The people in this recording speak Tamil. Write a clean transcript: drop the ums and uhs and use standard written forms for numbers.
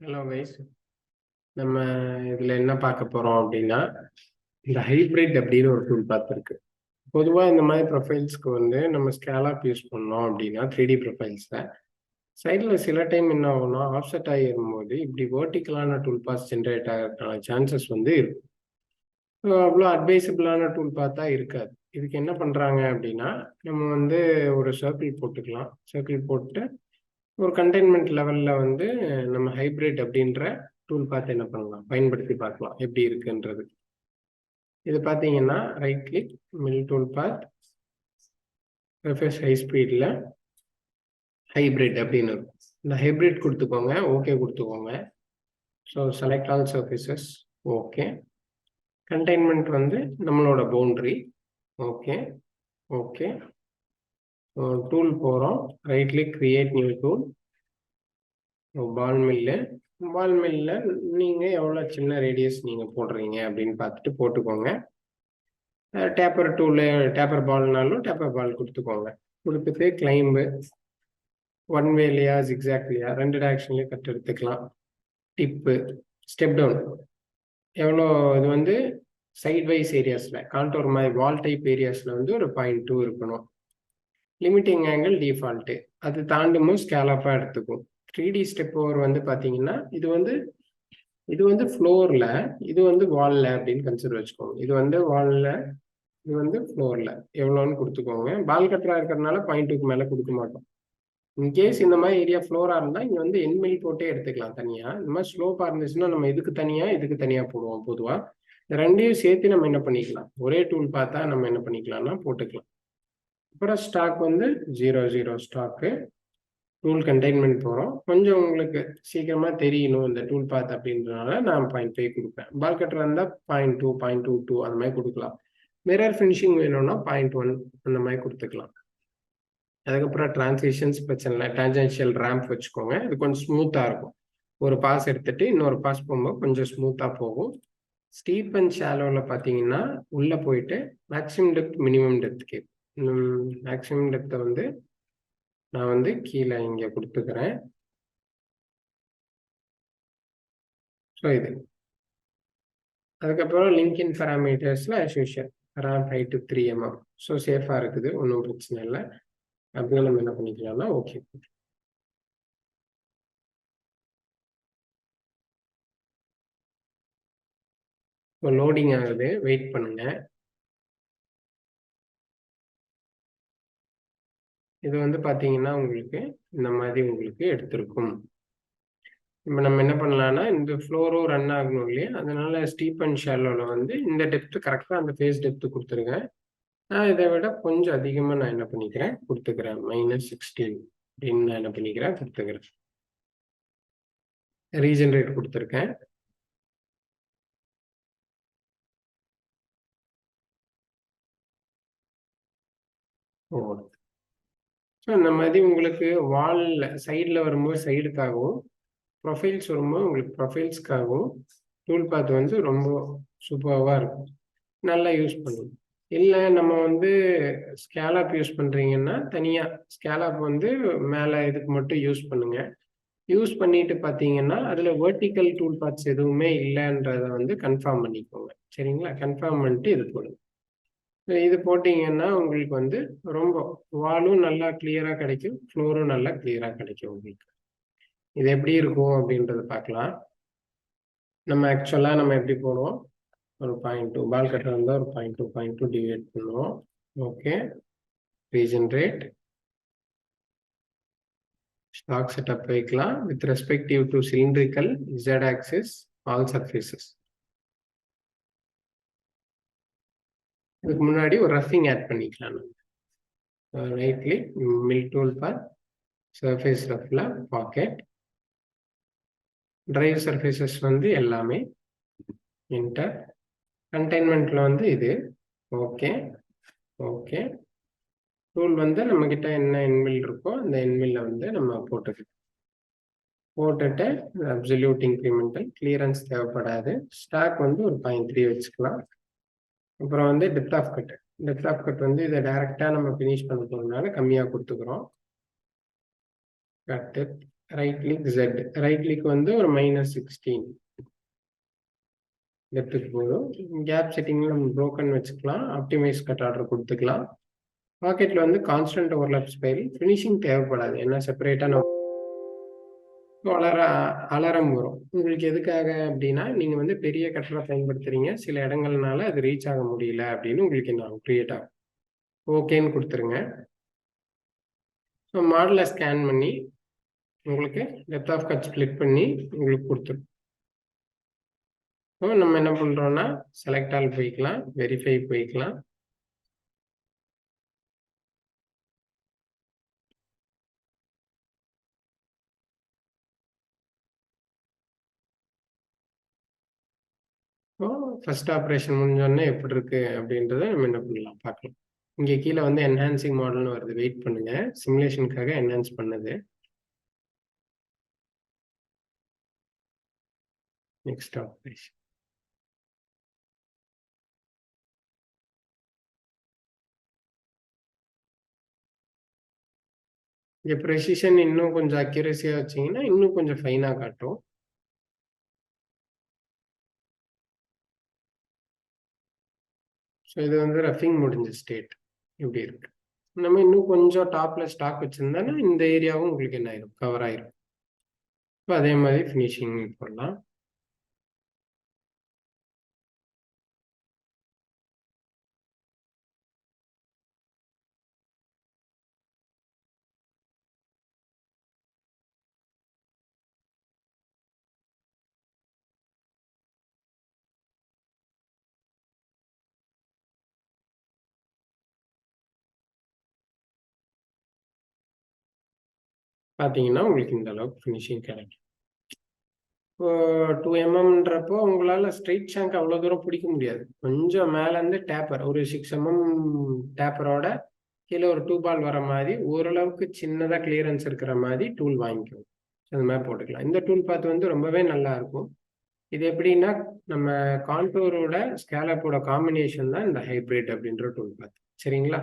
ஹலோ கைஸ், நம்ம இதில் என்ன பார்க்க போகிறோம் அப்படின்னா, இந்த ஹைப்ரிட் அப்படின்னு ஒரு டூல் பார்த்துருக்கு. பொதுவாக இந்த மாதிரி ப்ரொஃபைல்ஸ்க்கு வந்து நம்ம ஸ்கேலாப் யூஸ் பண்ணோம் அப்படின்னா 3D ப்ரொஃபைல்ஸில் சைடில் சில டைம் என்ன ஆகும்னா ஆஃப்செட் ஆகிருக்கும்போது இப்படி வேர்ட்டிக்கலான டூல் பாஸ் ஜென்ரேட் ஆகிறதுக்கான சான்சஸ் வந்து இருக்கும். அவ்வளோ அட்வைசபிளான டூல் பார்த்தா இருக்காது. இதுக்கு என்ன பண்ணுறாங்க அப்படின்னா, நம்ம வந்து ஒரு சர்க்கிள் போட்டுக்கலாம். சர்க்கிள் போட்டு ஒரு கண்டெய்ன்மெண்ட் லெவல்ல வந்து நம்ம ஹைப்ரிட் அப்படின்ற டூல் பார்த்து என்ன பண்ணலாம், பயன்படுத்தி பார்க்கலாம் எப்படி இருக்குன்றது. இது பார்த்தீங்கன்னா right click, mill tool path, surface high ஸ்பீடில் ஹைப்ரிட் அப்படின்னு இருக்கும். இந்த ஹைப்ரிட் கொடுத்துக்கோங்க, ஓகே கொடுத்துக்கோங்க. So select all surfaces, okay. Containment வந்து நம்மளோட பவுண்ட்ரி, ஓகே ஓகே. டூல் போகிறோம், right click, create new tool. Ball மில்ல நீங்கள் எவ்வளோ சின்ன ரேடியஸ் நீங்கள் போடுறீங்க அப்படின்னு பார்த்துட்டு போட்டுக்கோங்க. டேப்பர் டூலு, டேப்பர் பால்னாலும் டேப்பர் பால் கொடுத்துக்கோங்க. கொடுத்துட்டு கிளைம்பு, ஒன் வேலையா ஜிக்ஸாக்ட்லையா ரெண்டு டேரக்ஷன்லேயும் கட் எடுத்துக்கலாம். டிப்பு, ஸ்டெப் டவுன் எவ்வளோ, இது வந்து சைட் வைஸ் ஏரியாஸில் கான்டோர் மாதிரி வால் டைப் ஏரியாஸில் வந்து ஒரு 0.2 இருக்கணும். லிமிட்டிங் ஆங்கிள் டிஃபால்ட்டு, அது தாண்டும்போது ஸ்கேலாப்பாக எடுத்துக்கும். 3D ஸ்டெப் ஓவர் வந்து பார்த்தீங்கன்னா இது வந்து ஃப்ளோரில், இது வந்து வாலில் அப்படின்னு கன்சிடர் வச்சுக்கோங்க. இது வந்து வாலில், இது வந்து ஃப்ளோரில் எவ்வளோன்னு கொடுத்துக்கோங்க. பால் கட்டராக இருக்கிறதுனால 0.2க்கு மேலே கொடுக்க மாட்டோம். இன்கேஸ் இந்த மாதிரி ஏரியா ஃப்ளோராக இருந்தால் இங்கே வந்து எண்மெயில் போட்டே எடுத்துக்கலாம் தனியாக. இந்த மாதிரி ஸ்லோப்பாக இருந்துச்சுன்னா நம்ம இதுக்கு தனியாக போடுவோம். பொதுவாக இந்த ரெண்டையும் சேர்த்து நம்ம என்ன பண்ணிக்கலாம், ஒரே டூல் பார்த்தா நம்ம என்ன பண்ணிக்கலாம்னா போட்டுக்கலாம். அப்புறம் ஸ்டாக் வந்து 0 ஸ்டாக்கு. டூல் கண்டெய்ன்மெண்ட் போகிறோம். கொஞ்சம் உங்களுக்கு சீக்கிரமாக தெரியணும் இந்த டூல் பாத் அப்படின்றதுனால நான் 0.5 கொடுப்பேன். பால் கட்டர் இருந்தால் 0.2, 0.22 அந்த மாதிரி கொடுக்கலாம். மிரர் ஃபினிஷிங் வேணும்னா 0.1 அந்த மாதிரி கொடுத்துக்கலாம். அதுக்கப்புறம் டிரான்சிஷன்ஸ் பிரச்சனை இல்லை, டான்ஜென்ஷியல் ரேம்ப் வச்சுக்கோங்க. இது கொஞ்சம் ஸ்மூத்தாக இருக்கும். ஒரு பாஸ் எடுத்துட்டு இன்னொரு பாஸ் போகும்போது கொஞ்சம் ஸ்மூத்தாக போகும். ஸ்டீப் அண்ட் ஷாலோவில் பார்த்தீங்கன்னா உள்ளே போயிட்டு மேக்ஸிமம் டெப்த் மினிமம் டெப்த் கேட்கும். மேக்ஸிமம் டெப்த்தை வந்து நான் வந்து கீழே இங்கே கொடுத்துக்கிறேன். ஸோ இது அதுக்கப்புறம் லிங்க்இன் பேராமீட்டர்ஸில் as usual around 5 to 3 mm. So சேஃபாக இருக்குது, ஒன்றும் பிரச்சனை இல்லை. அப்படியே நம்ம என்ன பண்ணிக்கலாம்னா ஓகே. இப்போ லோடிங் ஆகுது, வெயிட் பண்ணுங்க. இது வந்து பார்த்தீங்கன்னா உங்களுக்கு இந்த மாதிரி உங்களுக்கு எடுத்திருக்கும். இப்போ நம்ம என்ன பண்ணலாம்னா இந்த ஃப்ளோரும் ரன் ஆகணும் இல்லையா, அதனால ஸ்டீப் அண்ட் ஷாலோவில் வந்து இந்த டெப்த்து கரெக்டாக அந்த ஃபேஸ் டெப்த்து கொடுத்துருங்க. நான் இதை விட கொஞ்சம் அதிகமாக நான் என்ன பண்ணிக்கிறேன் கொடுத்துக்கிறேன், -16 அப்படின்னு நான் என்ன பண்ணிக்கிறேன் கொடுத்துக்கிறேன். ரீஜென்ரேட் கொடுத்துருக்கேன். ஸோ இந்த மாதிரி உங்களுக்கு வாலில் சைடில் வரும்போது சைடுக்காகவும், ப்ரொஃபைல்ஸ் வரும்போது உங்களுக்கு ப்ரொஃபைல்ஸ்க்காகவும் டூல் பாத் வந்து ரொம்ப சூப்பராக இருக்கும். நல்லா யூஸ் பண்ணுங்க. இல்லை நம்ம வந்து ஸ்கேலாப் யூஸ் பண்ணுறீங்கன்னா தனியாக ஸ்கேலாப் வந்து மேலே இதுக்கு மட்டும் யூஸ் பண்ணுங்க. யூஸ் பண்ணிட்டு பார்த்தீங்கன்னா அதில் வெர்டிக்கல் டூல் பாத்ஸ் எதுவுமே இல்லைன்றதை வந்து கன்ஃபார்ம் பண்ணிக்கோங்க. சரிங்களா? கன்ஃபார்ம் பண்ணிட்டு இது போடுங்க. இது போட்டிங்கன்னா உங்களுக்கு வந்து ரொம்ப வாலும் நல்லா கிளியராக கிடைக்கும், ஃப்ளோரும் நல்லா கிளியராக கிடைக்கும் உங்களுக்கு. இது எப்படி இருக்கும் அப்படின்றத பார்க்கலாம். நம்ம ஆக்சுவலாக நம்ம எப்படி போடுவோம், ஒரு 0.2 பால் கட்டர் இருந்தால் ஒரு 0.2 டிவைட் பண்ணுவோம். ஓகே, ரீஜென்ரேட், ஸ்டாக் செட்டப் வைக்கலாம் with respective to cylindrical, Z axis, all surfaces. இதுக்கு முன்னாடி ஒரு ரஃபிங் ஆட் பண்ணிக்கலாம். நம்ம right click, mill tool path, surface ரஃப்ல பாக்கெட், டிரைவ் சர்ஃபேசஸ் வந்து எல்லாமே இன்டர், கண்டெய்ன்மெண்ட்ல வந்து இது ஓகே ஓகே. டூல் வந்து நம்ம கிட்ட என்ன என்மில் இருக்கோ அந்த என்மில்ல வந்து நம்ம போட்டுட்டு அப்சல்யூட் இன்க்ரிமெண்டல் கிளியரன்ஸ் தேவைப்படாது. ஸ்டாக் வந்து ஒரு 0.3 வச்சுக்கலாம். அப்புறம் வந்து டெப்த் ஆஃப் கட் வந்து இதை டைரக்டா நம்ம ஃபினிஷ் பண்ண போறதுனால கம்மியாக கொடுத்துக்கிறோம். Cut depth right click Z. Right click வந்து ஒரு -16 டெப்த்துக்கு போதும். கேப் செட்டிங்ல நம்ம ப்ரோக்கன் வச்சுக்கலாம். ஆப்டிமைஸ் கட் ஆர்டர் கொடுத்துக்கலாம். பாக்கெட்ல வந்து கான்ஸ்டன்ட் ஓவர்லாப் ஸ்பைல். ஃபினிஷிங் தேவைப்படாது. ஏன்னா செப்பரேட்டா நம்ம அலாரம் வரும். உங்களுக்கு எதுக்காக அப்படின்னா, நீங்க வந்து பெரிய கட்டரை பயன்படுத்துறீங்க. சில இடங்கள்னால அது ரீச் ஆக முடியல அப்படின்னு உங்களுக்கு என்ன ஆகும்? கிரியேட் ஆகும். ஓகேன்னு கொடுத்துருங்க. ஸோ மாடலை ஸ்கேன் பண்ணி உங்களுக்கு டெப்த் ஆஃப் கட் ஸ்ப்ளிட் பண்ணி உங்களுக்கு கொடுத்துரும். ஸோ நம்ம என்ன பண்றோம்னா, செலக்ட் ஆல் போய்க்கலாம், வெரிஃபை போய்க்கலாம். ஸோ ஃபர்ஸ்ட் ஆப்ரேஷன் முடிஞ்சோடனே எப்படி இருக்கு அப்படின்றத நம்ம என்ன பண்ணலாம் பார்க்கலாம். இங்கே கீழே வந்து என்ஹான்சிங் மாடல்னு வருது. வெயிட் பண்ணுங்க. சிமுலேஷனுக்காக என்ஹான்ஸ் பண்ணுது. Next operation. இங்கே ப்ரெசிஷன் இன்னும் கொஞ்சம் அக்யூரஸியா வச்சீங்கன்னா இன்னும் கொஞ்சம் ஃபைனா காட்டும். ஸோ இது வந்து ரஃபிங் முடிஞ்ச ஸ்டேட் இப்படி இருக்கு. நம்ம இன்னும் கொஞ்சம் டாப்ல ஸ்டாக் வச்சிருந்தோம்னா இந்த ஏரியாவும் உங்களுக்கு என்ன ஆயிரும்? கவர் ஆயிரும். இப்போ அதே மாதிரி ஃபினிஷிங் போடலாம். பார்த்தீங்கன்னா உங்களுக்கு இந்த அளவுக்கு ஃபினிஷிங் கிடைக்கும். இப்போ 2 mmன்றப்போ உங்களால ஸ்ட்ரெயிட் ஷாங்க் அவ்வளோ தூரம் பிடிக்க முடியாது. கொஞ்சம் மேலேருந்து டேப்பர் ஒரு 6 mm டேப்பரோட கீழே ஒரு 2 பால் வர மாதிரி ஓரளவுக்கு சின்னதாக கிளியரன்ஸ் இருக்கிற மாதிரி டூல் வாங்கிக்கும். அந்த மாதிரி போட்டுக்கலாம். இந்த டூல் பாத் வந்து ரொம்பவே நல்லா இருக்கும். இது எப்படின்னா நம்ம கான்டூரோட ஸ்கேலப்போட காம்பினேஷன் தான் இந்த ஹைப்ரிட் அப்படின்ற டூல் பாத். சரிங்களா?